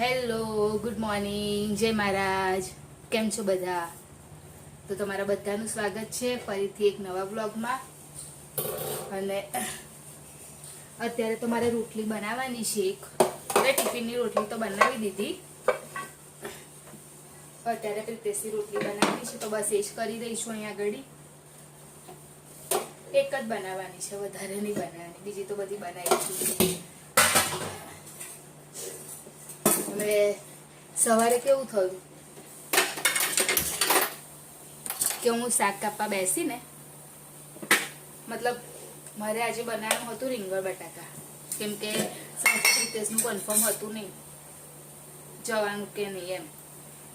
Hello, good morning, જય મહારાજ. કેમ છો બધા? તો તમારા બધાનું સ્વાગત છે ફરીથી એક નવા બ્લોગમાં. અને અત્યારે તો મારે રોટલી બનાવવાની છે. હવે ટિફિનની રોટલી તો બનાવી દીધી, અત્યારે પ્રિતેશની રોટલી બનાવવાની છે તો બસ એ જ કરી દઈશું. અહીંયા આગળ એક જ બનાવવાની છે, વધારે નહીં બનાવવાની, બીજી તો બધી બનાવીશું. હવે સવારે કેવું થયું કે હું શાક કાપવા બેસી ને, મતલબ મારે આજે બનાવવાનું હતું રીંગણ બટાકા, કેમ કે પ્રિતેશનું કન્ફર્મ હતું નહીં જવાનું કે નહીં એમ,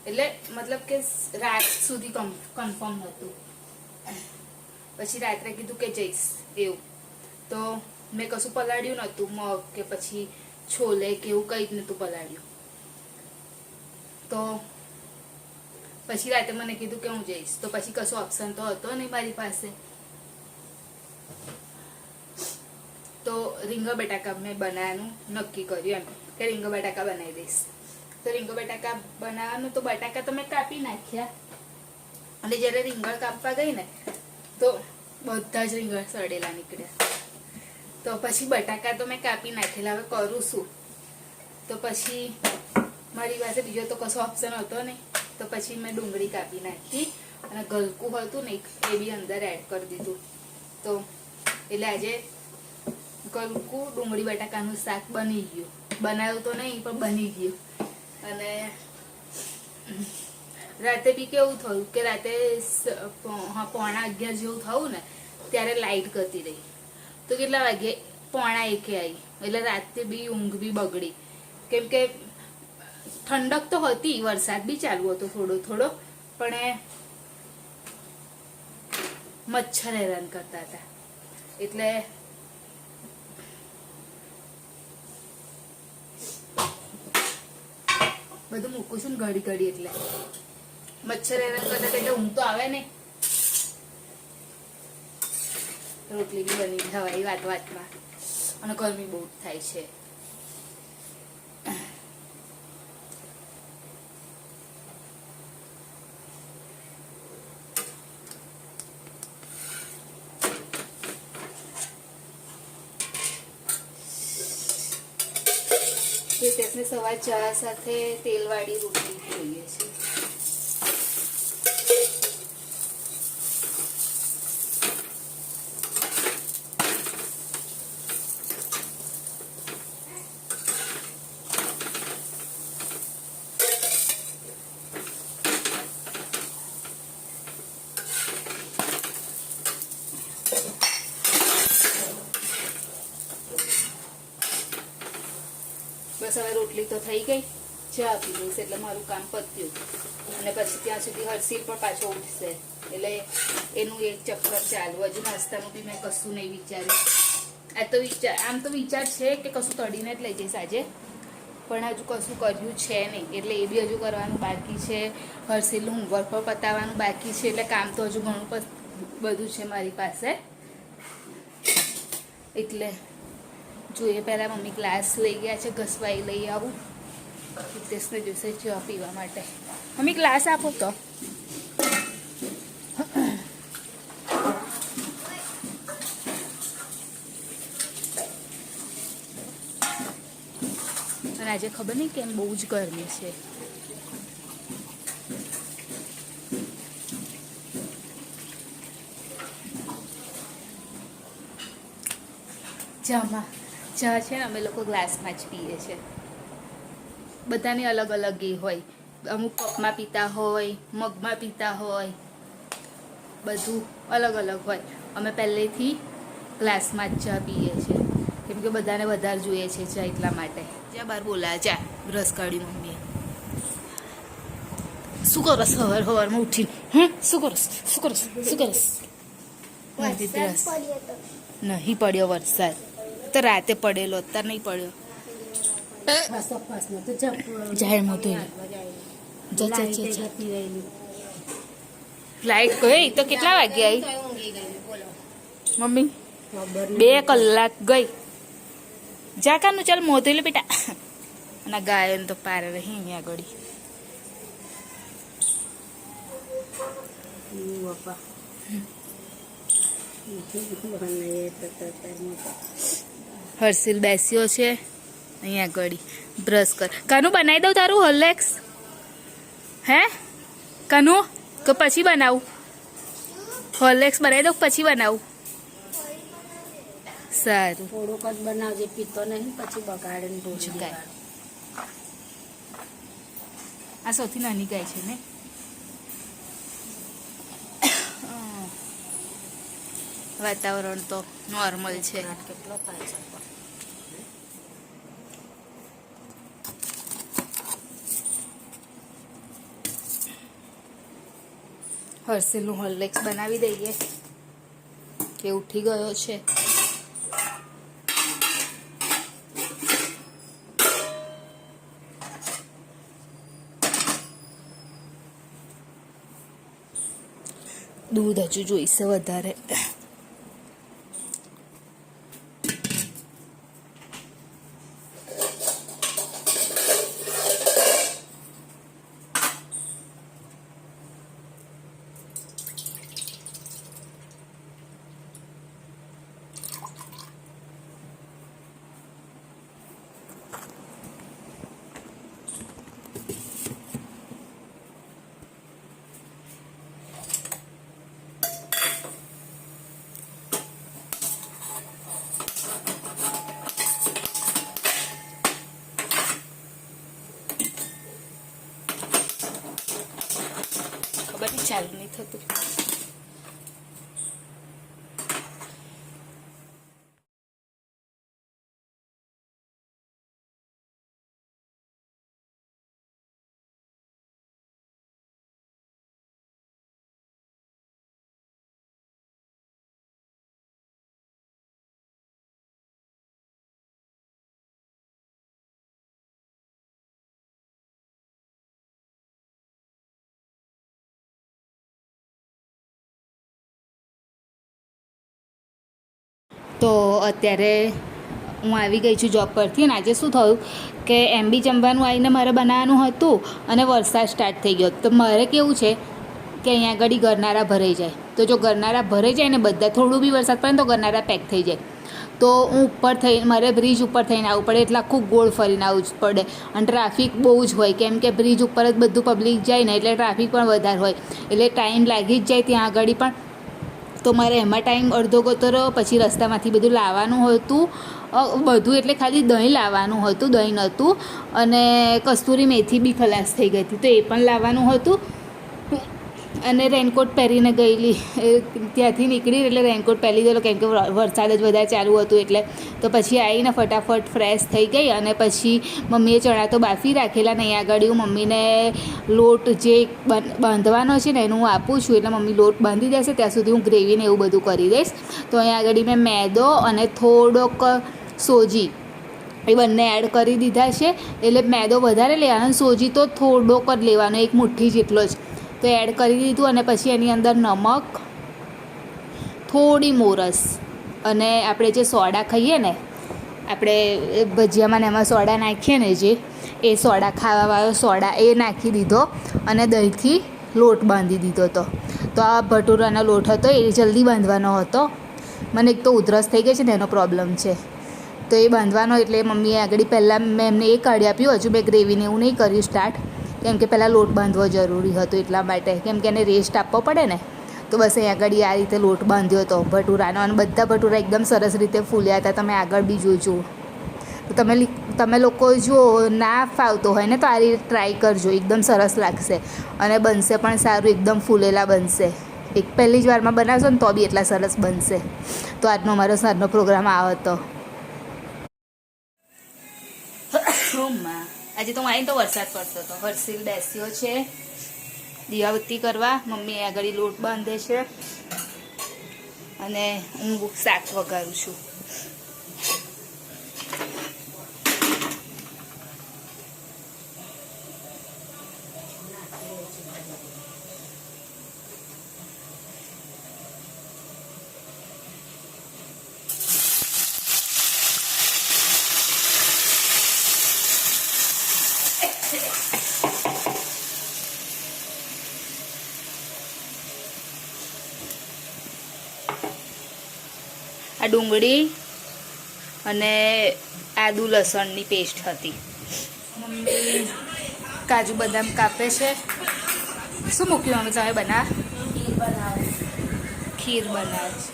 એટલે મતલબ કે રાત સુધી કન્ફર્મ હતું. પછી રાત્રે કીધું કે જઈશ એવું, તો મેં કશું પલાળ્યું નહોતું, મગ કે પછી છોલે કે એવું કંઈ જ નહોતું પલાળ્યું. તો પછી રાતે મને કીધું કે હું જઈશ, તો પછી કશો ઓપ્શન તો હતો નહીં મારી પાસે. તો રીંગણ બટાકા મેં બનાવવાનું નક્કી કર્યું એમ કે રીંગણ બટાકા બનાવી દઈશ. તો રીંગણ બટાકા બનાવવાનું, તો બટાકા તો મેં કાપી નાખ્યા, અને જ્યારે રીંગણ કાપવા ગઈ ને તો બધા જ રીંગણ સડેલા નીકળ્યા. તો પછી બટાકા તો મેં કાપી નાખેલા, હવે કરું શું? તો પછી મારી પાસે બીજો તો કશો ઓપ્શન હતો નહીં, તો પછી મેં ડુંગળી કાપી નાખી અને ગલકું હતું ને એ બી અંદર એડ કરી દીધું. તો એટલે આજે ગલકું ડુંગળી બટાકાનું શાક બની ગયું. બનાવ્યું તો નહીં પણ બની ગયું. અને રાતે બી કેવું થયું કે રાતે 11:15 જેવું થયું ને ત્યારે લાઇટ ગતી રહી. તો કેટલા વાગે? 1:45 આવી. એટલે રાતે બી ઊંઘ બી બગડી, કેમ કે ઠંડક તો હતી, વરસાદ બી ચાલુ હતો થોડો થોડો, પણ મચ્છર હેરાન કરતા હતા. એટલે બધું મૂકું છું ને ઘડી ઘડી, એટલે મચ્છર હેરાન કરતા હતા એટલે ઊંઘ તો આવે ને. રોટલી બી બની જવાય વાત વાતમાં, અને ગરમી બહુ થાય છે. પ્રિતેશને સવાર ચા સાથે તેલવાળી રોટલી જોઈએ છે. બસ હવે રોટલી તો થઈ ગઈ, ચા પી દઈશ એટલે મારું કામ પત્યું. અને પછી ત્યાં સુધી હર્ષિલ પણ પાછો ઉઠશે, એટલે એનું એક ચક્કર ચાલુ. હજુ નાસ્તાનું બી મેં કશું નહીં વિચાર્યું. આમ તો વિચાર છે કે કશું તળીને જ લઈ જઈશ આજે, પણ હજુ કશું કર્યું છે નહીં, એટલે એ બી હજુ કરવાનું બાકી છે. હર્ષિલનું હોમવર્ક પણ પતાવવાનું બાકી છે, એટલે કામ તો હજુ ઘણું બધું છે મારી પાસે. એટલે જોઈએ, પહેલાં મમ્મી ગ્લાસ લઈ ગયા છે, ઘસવાઈ લઈ આવું. પ્રિતેશને જોઈશે ચા પીવા માટે. મમ્મી ગ્લાસ આપો તો. અને આજે ખબર નહીં કેમ બહુ જ ગરમી છે. ચા છે ને અમે લોકો ગ્લાસમાં જ પીએ છીએ. બધાની અલગ અલગ એ હોય, અમુક કપમાં પીતા હોય, મગમાં પીતા હોય, બધું અલગ અલગ હોય. અમે પહેલેથી ગ્લાસમાં જ ચા પીએ છીએ, કેમ કે બધાને વધારે જોઈએ છે ચા, એટલા માટે. જ્યાં બહાર બોલા ચા બ્રશ કાઢ્યું મમ્મીએ. શું કરો સવારમાં ઉઠીને? શું કરો? નહીં પડ્યો વરસાદ, તો રાતે પડેલો, અત્યારે નહીં પડ્યો. જાહેરમાં તો લાઈટ ગઈ તો કેટલા વાગે આવી મમ્મી? 2 કલાક ગઈ. જા કાનું ચાલ મોધેલું બેટા. અને ગાયન તો પાર રહી અહીંયા આગળ હર્ષિલ બેસ્યો છે અહીંયા આગળ બ્રશ કર. કનું બનાવી દઉં તારું હોર્લિક્સ? હે કનું કે પછી બનાવું? હોર્લિક્સ બનાવી દઉં પછી બનાવું? સારું થોડુંક જ બનાવજે, પીતો નહીં પછી બગાડે ને ઢોળી ગાય. આ સૌથી નાની ગાય છે ને. વાતાવરણ તો નોર્મલ છે. કેટલો થાય છે હર્ષિલનું હોર્લિક્સ બનાવી દઈએ કે ઉઠી ગયો છે. દૂધ હજુ જોઈશે વધારે. ખબર નહીં ચાલુ નહીં થતું. તો અત્યારે હું આવી ગઈ છું જોબ પરથી અને આજે શું થયું કે બી જમવાનું આવીને મારે બનાવવાનું હતું અને વરસાદ સ્ટાર્ટ થઈ ગયો. તો મારે કેવું છે કે અહીંયા આગળ ગરનારા ભરાઈ જાય. તો જો ગરનારા ભરાઈ જાય ને બધા થોડું બી વરસાદ પડે ને તો ગરનારા પેક થઈ જાય. તો હું ઉપર થઈ મારે બ્રિજ ઉપર થઈને આવવું પડે એટલે આખું ગોળ ફરીને આવવું જ પડે. અને ટ્રાફિક બહુ જ હોય કેમ કે બ્રિજ ઉપર જ બધું પબ્લિક જાય ને એટલે ટ્રાફિક પણ વધારે હોય એટલે ટાઈમ લાગી જ જાય ત્યાં આગળ પણ. તો મારે એમાં ટાઈમ અડધો ગતો રહ્યો. પછી રસ્તામાંથી બધું લાવવાનું હતું બધું એટલે ખાલી દહીં લાવવાનું હતું, દહીં નહોતું અને કસ્તુરી મેથી બી ખલાસ થઈ ગઈ હતી તો એ પણ લાવવાનું હતું. અને રેનકોટ પહેરીને ગયેલી ત્યાંથી નીકળી એટલે રેનકોટ પહેરી ગયેલો કેમ કે વરસાદ જ વધારે ચાલુ હતું એટલે. તો પછી આવીને ફટાફટ ફ્રેશ થઈ ગઈ અને પછી મમ્મીએ ચણા તો બાફી રાખેલા ને અહીંયા આગળ હું મમ્મીને લોટ જે બાંધવાનો છે ને એનું હું આપું છું એટલે મમ્મી લોટ બાંધી દેશે ત્યાં સુધી હું ગ્રેવીને એવું બધું કરી દઈશ. તો અહીંયા આગળ મેં મેદો અને થોડોક સોજી એ બંને એડ કરી દીધા છે એટલે મેદો વધારે લેવાનો, સોજી તો થોડોક જ લેવાનો, એક મુઠ્ઠી જેટલો જ. તો એડ કરી દીધું અને પછી એની અંદર નમક, થોડી મોરસ અને આપણે જે સોડા ખાઈએ ને આપણે ભજીયામાં ને એમાં સોડા નાખીએ ને જે એ સોડા ખાવાવાળો સોડા એ નાખી દીધો અને દહીંથી લોટ બાંધી દીધો હતો. તો આ ભટુરાનો લોટ હતો એ જલ્દી બાંધવાનો હતો. મને એક તો ઉધરસ થઈ ગઈ છે ને એનો પ્રોબ્લેમ છે તો એ બાંધવાનો એટલે મમ્મીએ આગળ પહેલાં મેં એમને એ કાઢી આપ્યું. હજુ મેં ગ્રેવીને એવું નહીં કર્યું સ્ટાર્ટ કેમ કે પહેલાં લોટ બાંધવો જરૂરી હતો એટલા માટે કેમ કે એને રેસ્ટ આપવો પડે ને. તો બસ અહીં આગળ આ રીતે લોટ બાંધ્યો હતો ભટુરાનો અને બધા ભટુરા એકદમ સરસ રીતે ફૂલ્યા હતા. તમે આગળ બી જોજો. તો તમે લોકો જો ના ફાવતો હોય ને તો આ રીતે ટ્રાય કરજો, એકદમ સરસ લાગશે અને બનશે પણ સારું, એકદમ ફૂલેલા બનશે. એક પહેલી જ વારમાં બનાવશો ને તો બી એટલા સરસ બનશે. તો આજનો મારો સાંજનો પ્રોગ્રામ આવો હતો. આજે તો હું આવીને તો વરસાદ પડતો હતો. હર્ષિલ બેસ્યો છે દીવાબત્તી કરવા, મમ્મી આગળ લોટ બાંધે છે અને હું શાક વઘારું છું. આ ડુંગળી અને આદુ લસણની પેસ્ટ હતી. મમ્મી કાજુ બદામ કાપે છે. શું મૂક્યું મમ્મી તમે ખીર બનાવે છે.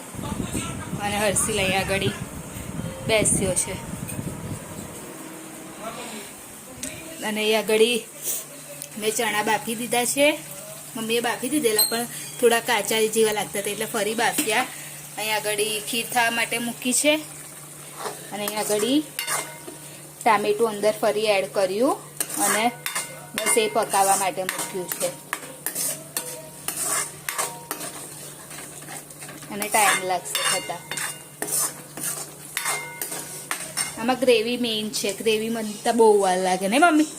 અને હર્ષિલ અહીંયા આગળ બેસ્યો છે. અને અહીંયા આગળ મેં ચણા બાફી દીધા છે. મમ્મીએ બાફી દીધેલા પણ થોડા કાચા જેવા લાગતા હતા એટલે ફરી બાફ્યા. અહીંયા આગળ ખીર થવા માટે મૂકી છે. અને અહીંયા આગળ ટામેટું અંદર ફરી એડ કર્યું અને બસ એ પકાવવા માટે મૂક્યું છે. અને ટાઈમ લાગશે થતા. આમાં ગ્રેવી મેઇન છે. ગ્રેવી બનતા બહુ વાર લાગે ને મમ્મી?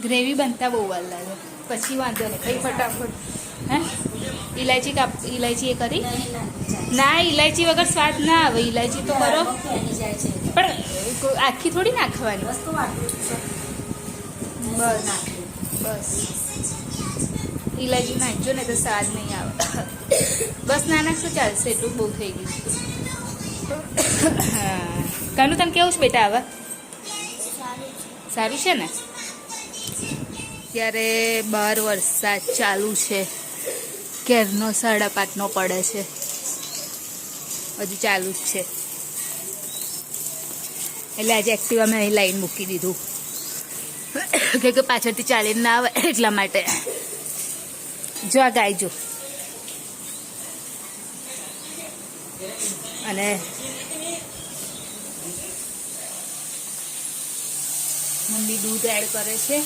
ગ્રેવી બનતા બહુ વાર લાગે. પછી વાંધો નહીં કઈ ફટાફટ. હે ઇલાયચી એ કરી ના, ઇલાયચી વગર સ્વાદ ના આવે. ઇલાયચી તો કરો પણ આખી થોડી નાખવાની. બસ ઇલાયચી નાખજો ને તો સ્વાદ નહીં આવે. બસ ના નાખશો ચાલશે, એટલું બહુ થઈ ગયું. હા કાનું તને કેવું છે બેટા? આવા સારું છે ને? ત્યારે બહાર વરસાદ ચાલુ છે. કેરનો 5:30 પડે છે. હજુ ચાલુ જ છે. એટલે આજે એક્ટિવા મેં અહીં લાઈન મૂકી દીધું કે પાછળથી ચાલીને ના આવે એટલા માટે. જો આ ગાય જો. અને મમ્મી દૂધ એડ કરે છે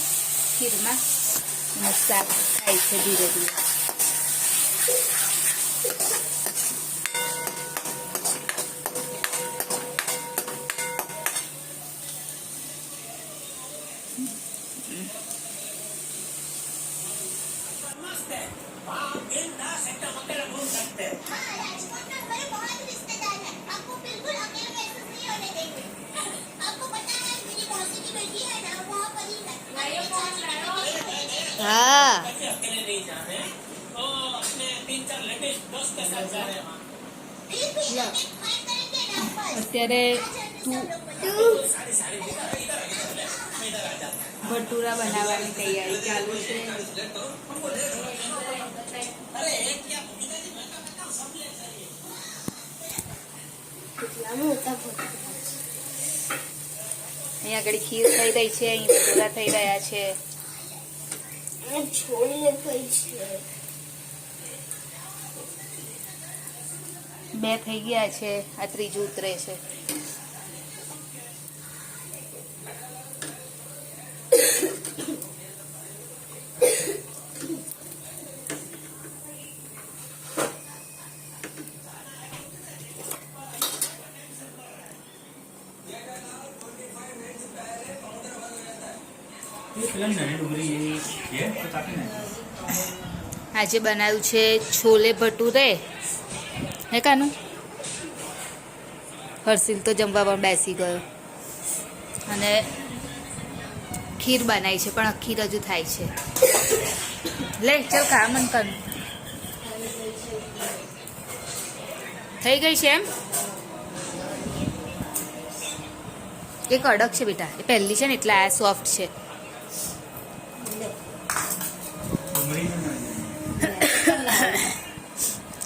ખીરમાં અને શાક ખાય છે ધીરે ધીરે. હા અત્યારે ભટુરા બનાવવાની તૈયારી ચાલુ છે. અહીંયા આગળ ખીર થઈ રહી છે. અહીં ભટુરા થઈ રહ્યા છે. બે થઈ ગયા છે. આ ત્રીજું ઉતરે છે. આજે બનાવ્યું છે છોલે ભટુરે. હે કાનું? હર્ષિલ તો જમવા પણ બેસી ગયો. અને ખીર બનાવી છે પણ ખીર હજુ થાય છે. લે ચાલ ખા મન કર. થઈ ગઈ છે એમ? એ કડક છે બેટા. એ પહેલી છે ને એટલે આ સોફ્ટ છે.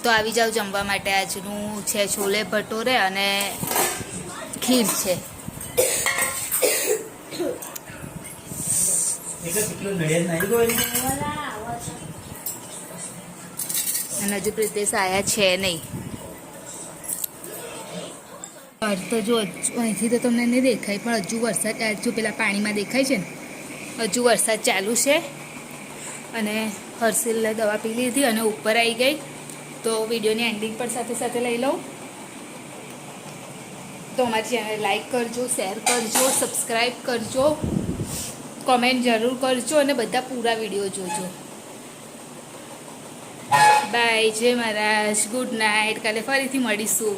તો આવી જાવ જમવા માટે. આજનું છે છોલે ભટુરે અને ખીર છે. અને હજુ પ્રિતેશ આયા છે નહીં. તો જો અહીંથી તો તમને નહીં દેખાય પણ હજુ વરસાદ જો પેલા પાણીમાં દેખાય છે ને હજુ વરસાદ ચાલુ છે. અને હર્ષિલે દવા પી લીધી અને ઉપર આવી ગઈ. તો વિડીયોની એન્ડિંગ પણ સાથે સાથે લઈ લઉં. તો અમારી ચેનલ લાઈક કરજો, શેર કરજો, સબસ્ક્રાઈબ કરજો, કોમેન્ટ જરૂર કરજો અને બધા પૂરા વિડીયો જોજો. બાય. જય મહારાજ. Good night. કાલે ફરીથી મળીશું.